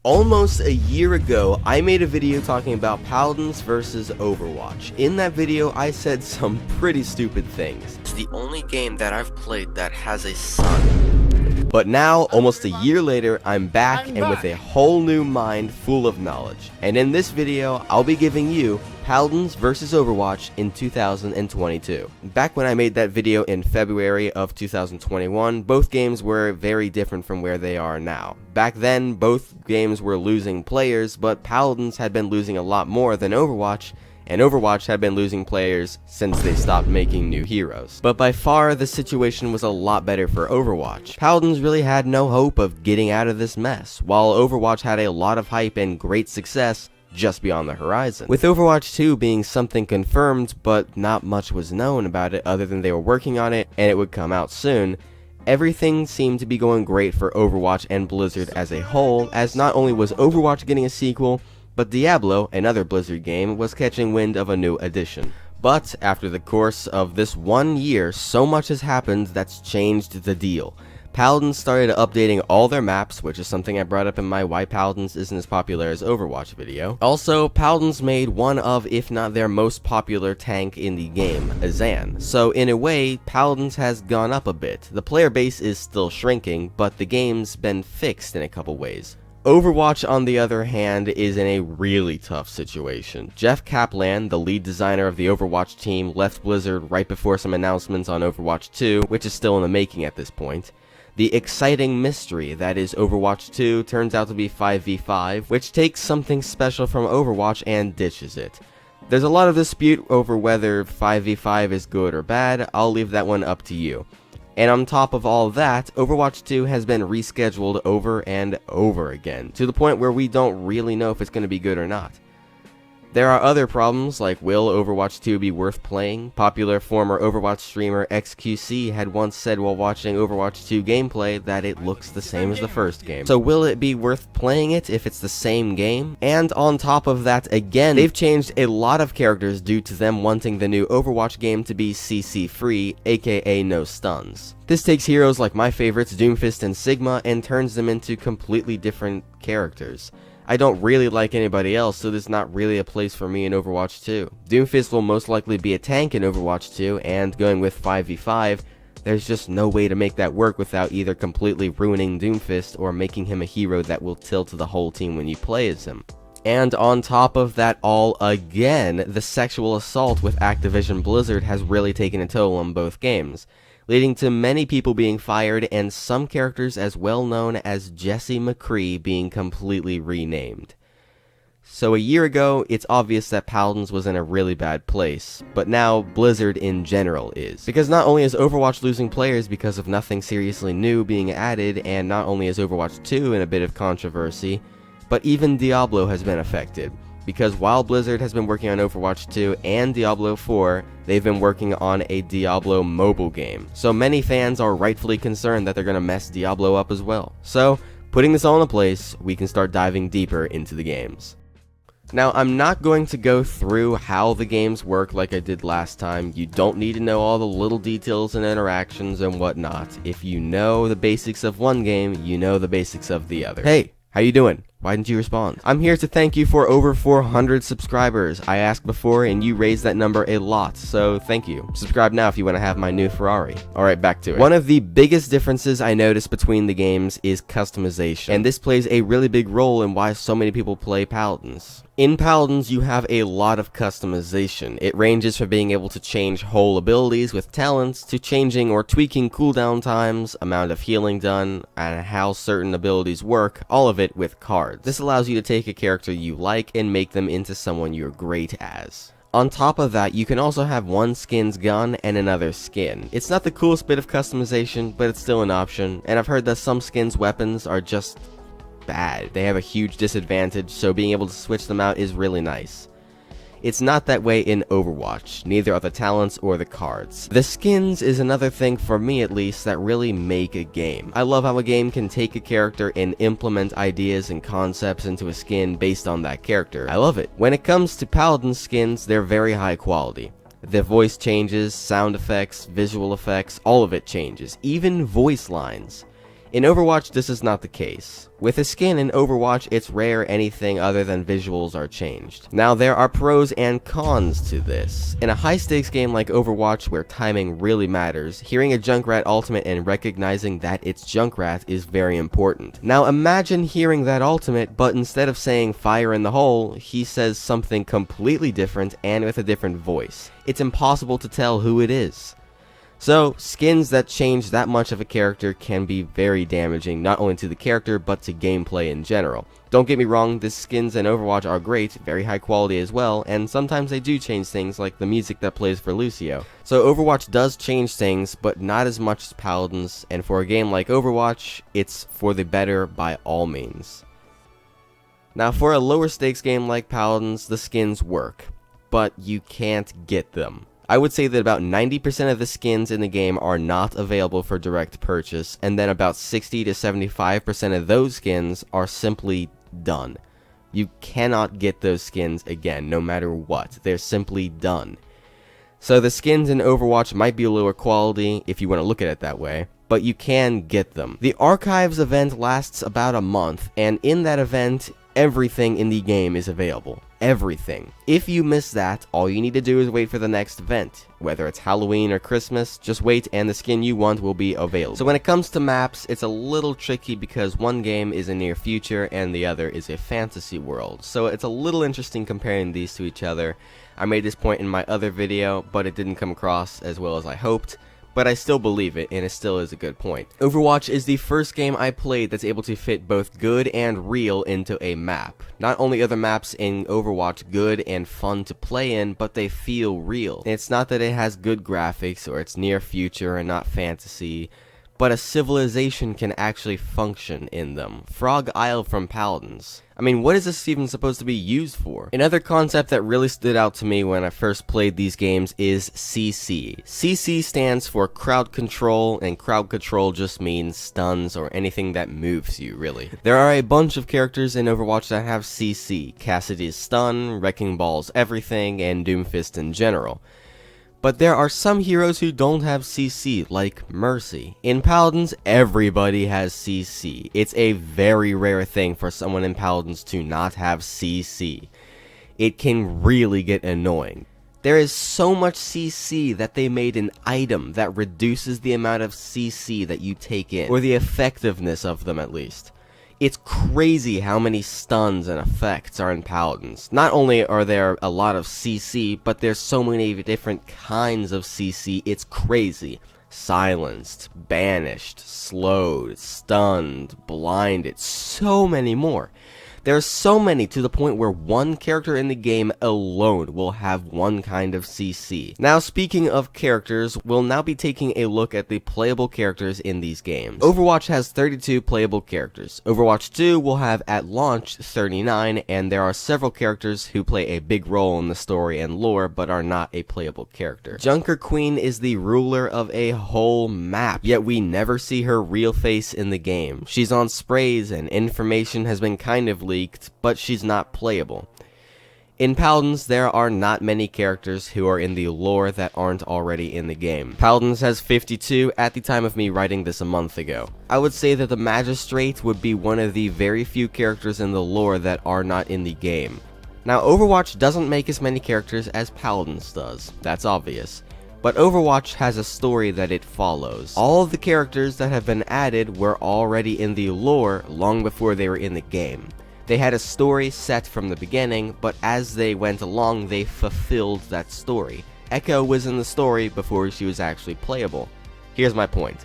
Almost a year ago, I made a video talking about Paladins versus Overwatch. In that video, I said some pretty stupid things. It's the only game that I've played that has a sun. But now, almost a year later, I'm back and with a whole new mind full of knowledge. And in this video, I'll be giving you Paladins vs Overwatch in 2022. Back when I made that video in February of 2021, both games were very different from where they are now. Back then, both games were losing players, but Paladins had been losing a lot more than Overwatch, and Overwatch had been losing players since they stopped making new heroes. But by far, the situation was a lot better for Overwatch. Paladins really had no hope of getting out of this mess, while Overwatch had a lot of hype and great success just beyond the horizon. With Overwatch 2 being something confirmed, but not much was known about it other than they were working on it and it would come out soon, everything seemed to be going great for Overwatch and Blizzard as a whole, as not only was Overwatch getting a sequel, but Diablo, another Blizzard game, was catching wind of a new edition. But after the course of this 1 year, so much has happened that's changed the deal. Paladins started updating all their maps, which is something I brought up in my Why Paladins Isn't As Popular as Overwatch video. Also, Paladins made one of, if not their most popular tank in the game, Azan. So in a way, Paladins has gone up a bit. The player base is still shrinking, but the game's been fixed in a couple ways. Overwatch, on the other hand, is in a really tough situation. Jeff Kaplan, the lead designer of the Overwatch team, left Blizzard right before some announcements on Overwatch 2, which is still in the making at this point. The exciting mystery that is Overwatch 2 turns out to be 5v5, which takes something special from Overwatch and ditches it. There's a lot of dispute over whether 5v5 is good or bad. I'll leave that one up to you. And on top of all that, Overwatch 2 has been rescheduled over and over again, to the point where we don't really know if it's going to be good or not. There are other problems, like will Overwatch 2 be worth playing? Popular former Overwatch streamer XQC had once said while watching Overwatch 2 gameplay that it looks the same as the first game. So will it be worth playing it if it's the same game? And on top of that, again, they've changed a lot of characters due to them wanting the new Overwatch game to be CC free, aka no stuns. This takes heroes like my favorites, Doomfist and Sigma, and turns them into completely different characters. I don't really like anybody else, so there's not really a place for me in Overwatch 2. Doomfist will most likely be a tank in Overwatch 2, and going with 5v5, there's just no way to make that work without either completely ruining Doomfist or making him a hero that will tilt the whole team when you play as him. And on top of that all again, the sexual assault with Activision Blizzard has really taken a toll on both games, leading to many people being fired and some characters as well known as Jesse McCree being completely renamed. So a year ago, it's obvious that Paladins was in a really bad place, but now Blizzard in general is. Because not only is Overwatch losing players because of nothing seriously new being added, and not only is Overwatch 2 in a bit of controversy, but even Diablo has been affected. Because while Blizzard has been working on Overwatch 2 and Diablo 4, they've been working on a Diablo mobile game. So many fans are rightfully concerned that they're going to mess Diablo up as well. So, putting this all into place, we can start diving deeper into the games. Now, I'm not going to go through how the games work like I did last time. You don't need to know all the little details and interactions and whatnot. If you know the basics of one game, you know the basics of the other. Hey, how you doing? Why didn't you respond? I'm here to thank you for over 400 subscribers. I asked before and you raised that number a lot, so thank you. Subscribe now if you want to have my new Ferrari. Alright, back to it. One of the biggest differences I noticed between the games is customization, and this plays a really big role in why so many people play Paladins. In Paladins, you have a lot of customization. It ranges from being able to change whole abilities with talents, to changing or tweaking cooldown times, amount of healing done, and how certain abilities work, all of it with cards. This allows you to take a character you like and make them into someone you're great as. On top of that, you can also have one skin's gun and another skin. It's not the coolest bit of customization, but it's still an option, and I've heard that some skins' weapons are just bad. They have a huge disadvantage, so being able to switch them out is really nice. It's not that way in Overwatch, neither are the talents or the cards. The skins is another thing, for me at least, that really make a game. I love how a game can take a character and implement ideas and concepts into a skin based on that character. I love it. When it comes to Paladin skins, they're very high quality. The voice changes, sound effects, visual effects, all of it changes, even voice lines. In Overwatch, this is not the case. With a skin in Overwatch, it's rare anything other than visuals are changed. Now, there are pros and cons to this. In a high-stakes game like Overwatch, where timing really matters, hearing a Junkrat ultimate and recognizing that it's Junkrat is very important. Now, imagine hearing that ultimate, but instead of saying fire in the hole, he says something completely different and with a different voice. It's impossible to tell who it is. So, skins that change that much of a character can be very damaging, not only to the character, but to gameplay in general. Don't get me wrong, the skins in Overwatch are great, very high quality as well, and sometimes they do change things like the music that plays for Lucio. So Overwatch does change things, but not as much as Paladins, and for a game like Overwatch, it's for the better by all means. Now, for a lower stakes game like Paladins, the skins work, but you can't get them. I would say that about 90% of the skins in the game are not available for direct purchase, and then about 60 to 75% of those skins are simply done. You cannot get those skins again, no matter what. They're simply done. So the skins in Overwatch might be lower quality, if you want to look at it that way, but you can get them. The Archives event lasts about a month, and in that event, everything in the game is available. Everything. If you miss that, all you need to do is wait for the next event. Whether it's Halloween or Christmas, just wait and the skin you want will be available. So when it comes to maps, it's a little tricky because one game is a near future and the other is a fantasy world. So it's a little interesting comparing these to each other. I made this point in my other video, but it didn't come across as well as I hoped. But I still believe it, and it still is a good point. Overwatch is the first game I played that's able to fit both good and real into a map. Not only are the maps in Overwatch good and fun to play in, but they feel real. And it's not that it has good graphics, or it's near future and not fantasy, but a civilization can actually function in them. Frog Isle from Paladins. I mean, what is this even supposed to be used for? Another concept that really stood out to me when I first played these games is CC. CC stands for crowd control, and crowd control just means stuns or anything that moves you, really. There are a bunch of characters in Overwatch that have CC. Cassidy's stun, Wrecking Ball's everything, and Doomfist in general. But there are some heroes who don't have CC, like Mercy. In Paladins, everybody has CC. It's a very rare thing for someone in Paladins to not have CC. It can really get annoying. There is so much CC that they made an item that reduces the amount of CC that you take in, or the effectiveness of them at least. It's crazy how many stuns and effects are in Paladins. Not only are there a lot of CC, but there's so many different kinds of CC, it's crazy. Silenced, banished, slowed, stunned, blinded, so many more. There are so many to the point where one character in the game alone will have one kind of CC. Now, speaking of characters, we'll now be taking a look at the playable characters in these games. Overwatch has 32 playable characters. Overwatch 2 will have at launch 39, and there are several characters who play a big role in the story and lore, but are not a playable character. Junker Queen is the ruler of a whole map, yet we never see her real face in the game. She's on sprays, and information has been kind of leaked, but she's not playable. In Paladins, there are not many characters who are in the lore that aren't already in the game. Paladins has 52 at the time of me writing this a month ago. I would say that the Magistrate would be one of the very few characters in the lore that are not in the game. Now, Overwatch doesn't make as many characters as Paladins does, that's obvious. But Overwatch has a story that it follows. All of the characters that have been added were already in the lore long before they were in the game. They had a story set from the beginning, but as they went along, they fulfilled that story. Echo was in the story before she was actually playable. Here's my point.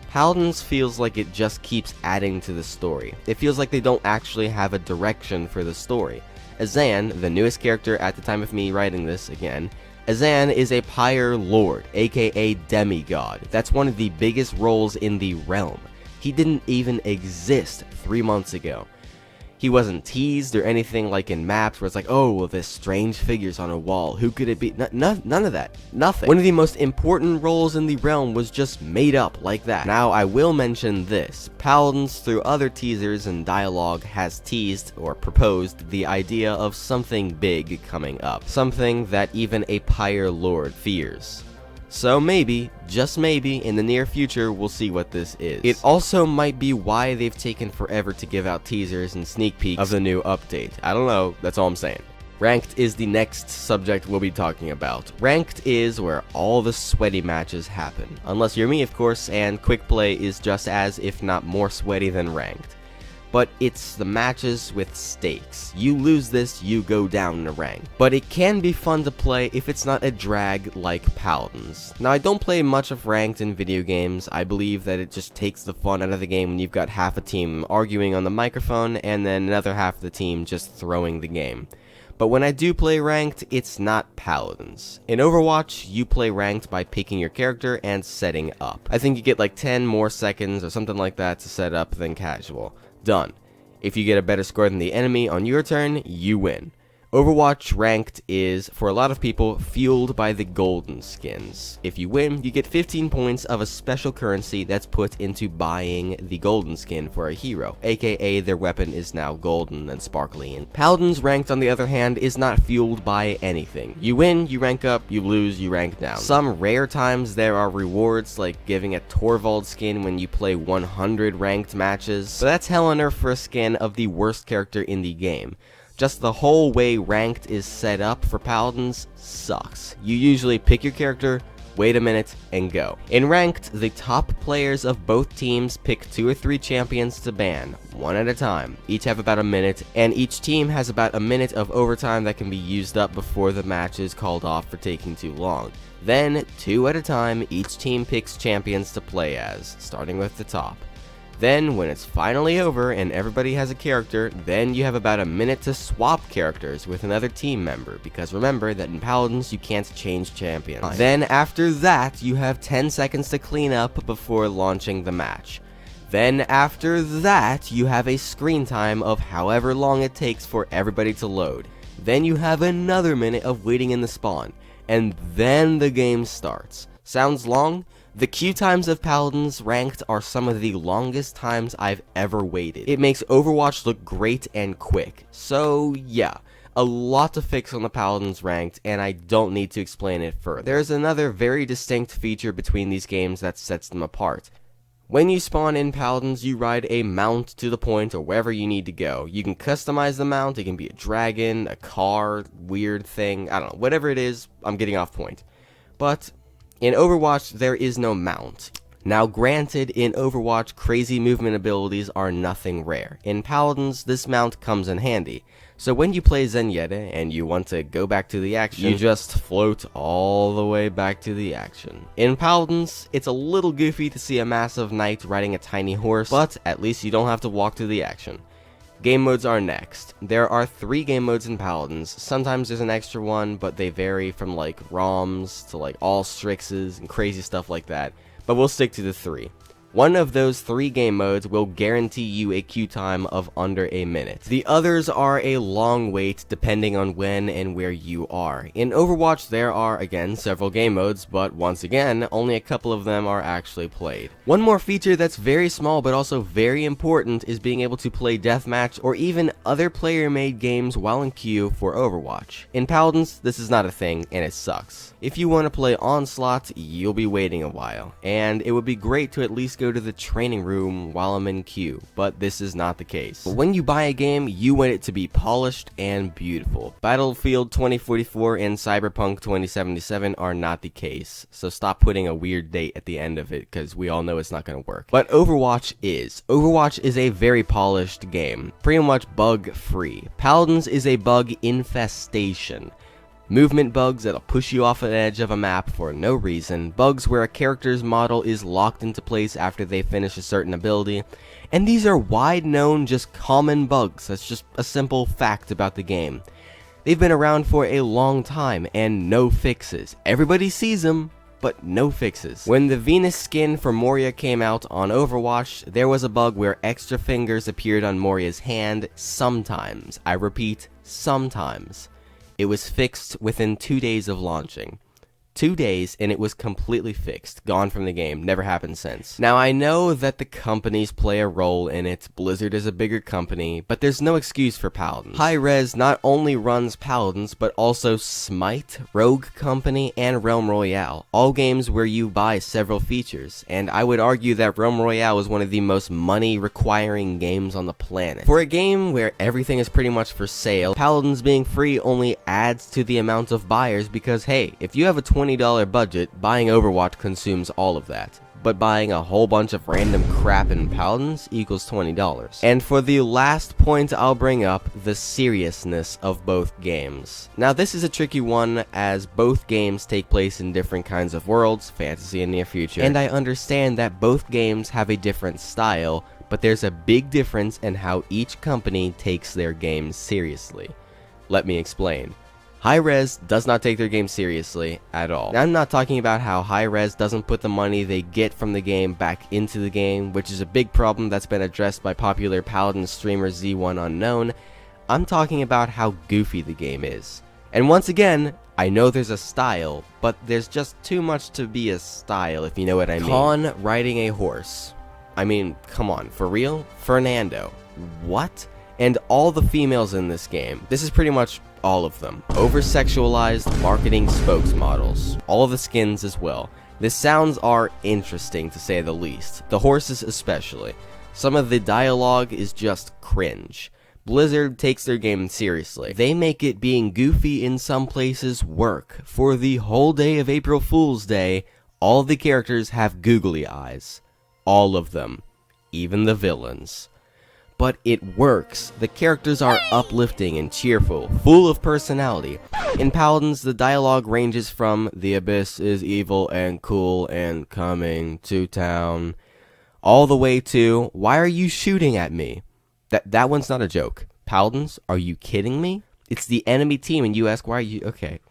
Paladins feels like it just keeps adding to the story. It feels like they don't actually have a direction for the story. Azan, the newest character at the time of me writing this again, Azan is a Pyre Lord, aka Demigod. That's one of the biggest roles in the realm. He didn't even exist 3 months ago. He wasn't teased or anything like in maps where it's like, oh, well, this strange figure's on a wall. Who could it be? None of that. Nothing. One of the most important roles in the realm was just made up like that. Now, I will mention this. Paladins, through other teasers and dialogue, has teased or proposed the idea of something big coming up. Something that even a Pyre Lord fears. So maybe, just maybe, in the near future, we'll see what this is. It also might be why they've taken forever to give out teasers and sneak peeks of the new update. I don't know, that's all I'm saying. Ranked is the next subject we'll be talking about. Ranked is where all the sweaty matches happen. Unless you're me, of course, and quick play is just as, if not more sweaty than ranked. But it's the matches with stakes. You lose this, you go down in the rank. But it can be fun to play if it's not a drag like Paladins. Now, I don't play much of ranked in video games. I believe that it just takes the fun out of the game when you've got half a team arguing on the microphone and then another half of the team just throwing the game. But when I do play ranked, it's not Paladins. In Overwatch, you play ranked by picking your character and setting up. I think you get like 10 more seconds or something like that to set up than casual. Done. If you get a better score than the enemy on your turn, you win. Overwatch Ranked is, for a lot of people, fueled by the golden skins. If you win, you get 15 points of a special currency that's put into buying the golden skin for a hero, aka their weapon is now golden and sparkly. And Paladins Ranked, on the other hand, is not fueled by anything. You win, you rank up, you lose, you rank down. Some rare times there are rewards, like giving a Torvald skin when you play 100 ranked matches, but that's hell on earth for a skin of the worst character in the game. Just the whole way ranked is set up for Paladins sucks. You usually pick your character, wait a minute, and go. In ranked, the top players of both teams pick 2 or 3 champions to ban, one at a time. Each have about a minute, and each team has about a minute of overtime that can be used up before the match is called off for taking too long. Then, 2 at a time, each team picks champions to play as, starting with the top. Then, when it's finally over and everybody has a character, then you have about a minute to swap characters with another team member, because remember that in Paladins you can't change champions. Then after that, you have 10 seconds to clean up before launching the match. Then after that, you have a screen time of however long it takes for everybody to load. Then you have another minute of waiting in the spawn, and then the game starts. Sounds long? The queue times of Paladins Ranked are some of the longest times I've ever waited. It makes Overwatch look great and quick. So yeah, a lot to fix on the Paladins Ranked, and I don't need to explain it further. There's another very distinct feature between these games that sets them apart. When you spawn in Paladins, you ride a mount to the point or wherever you need to go. You can customize the mount. It can be a dragon, a car, weird thing, I don't know, whatever it is. I'm getting off point. But in Overwatch, there is no mount. Now granted, in Overwatch, crazy movement abilities are nothing rare. In Paladins, this mount comes in handy. So when you play Zenyatta and you want to go back to the action, you just float all the way back to the action. In Paladins, it's a little goofy to see a massive knight riding a tiny horse, but at least you don't have to walk to the action. Game modes are next. There are 3 game modes in Paladins. Sometimes there's an extra one, but they vary from like ROMs to like all Strixes and crazy stuff like that. But we'll stick to the 3. One of those 3 game modes will guarantee you a queue time of under a minute. The others are a long wait depending on when and where you are. In Overwatch there are, again, several game modes, but once again, only a couple of them are actually played. One more feature that's very small but also very important is being able to play deathmatch or even other player-made games while in queue for Overwatch. In Paladins, this is not a thing, and it sucks. If you want to play Onslaught, you'll be waiting a while, and it would be great to at least go to the training room while I'm in queue, but this is not the case. But when you buy a game, you want it to be polished and beautiful. Battlefield 2044 and Cyberpunk 2077 are not the case, so stop putting a weird date at the end of it, because we all know it's not going to work. But Overwatch is. Overwatch is a very polished game, pretty much bug-free. Paladins is a bug infestation. Movement bugs that'll push you off an edge of a map for no reason, bugs where a character's model is locked into place after they finish a certain ability, and these are wide known, just common bugs. That's just a simple fact about the game. They've been around for a long time, and no fixes. Everybody sees them, but no fixes. When the Venus skin for Moria came out on Overwatch, there was a bug where extra fingers appeared on Moria's hand sometimes. I repeat, sometimes. It was fixed within 2 days of launching. 2 days and it was completely fixed, gone from the game, never happened since. Now I know that the companies play a role in it, Blizzard is a bigger company, but there's no excuse for Paladins. Hi-Rez not only runs Paladins, but also Smite, Rogue Company, and Realm Royale, all games where you buy several features, and I would argue that Realm Royale is one of the most money-requiring games on the planet. For a game where everything is pretty much for sale, Paladins being free only adds to the amount of buyers because hey, if you have a $20 budget, buying Overwatch consumes all of that. But buying a whole bunch of random crap in Paladins equals $20. And for the last point I'll bring up, the seriousness of both games. Now this is a tricky one as both games take place in different kinds of worlds, fantasy and near future, and I understand that both games have a different style, but there's a big difference in how each company takes their games seriously. Let me explain. Hi-Rez does not take their game seriously at all. Now, I'm not talking about how Hi-Rez doesn't put the money they get from the game back into the game, which is a big problem that's been addressed by popular Paladin streamer Z1 Unknown. I'm talking about how goofy the game is. And once again, I know there's a style, but there's just too much to be a style, if you know what I mean. Khan riding a horse. I mean, come on, for real? Fernando. What? And all the females in this game. This is pretty much all of them. Over-sexualized marketing spokesmodels. All of the skins as well. The sounds are interesting to say the least. The horses especially. Some of the dialogue is just cringe. Blizzard takes their game seriously. They make it being goofy in some places work. For the whole day of April Fool's Day, all the characters have googly eyes. All of them. Even the villains. But it works. The characters are uplifting and cheerful, full of personality. In Paladins, the dialogue ranges from "The Abyss is evil and cool and coming to town," all the way to "Why are you shooting at me?" That one's not a joke. Paladins, are you kidding me? It's the enemy team and you ask why are you... Okay.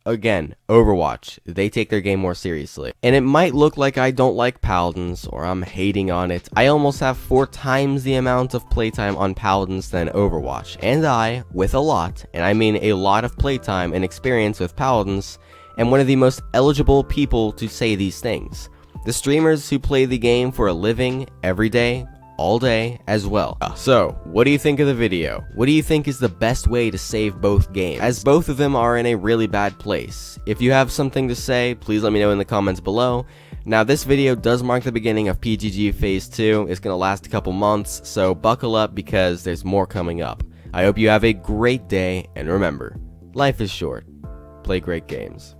Again, Overwatch, they take their game more seriously. And it might look like I don't like Paladins, or I'm hating on it. I almost have 4 times the amount of playtime on Paladins than Overwatch. And I, with a lot, and I mean a lot of playtime and experience with Paladins, am one of the most eligible people to say these things. The streamers who play the game for a living, every day, all day as well. So, what do you think of the video? What do you think is the best way to save both games, as both of them are in a really bad place? If you have something to say, please let me know in the comments below. Now, this video does mark the beginning of PGG Phase 2. It's gonna last a couple months, so buckle up because there's more coming up. I hope you have a great day, and remember, life is short. Play great games.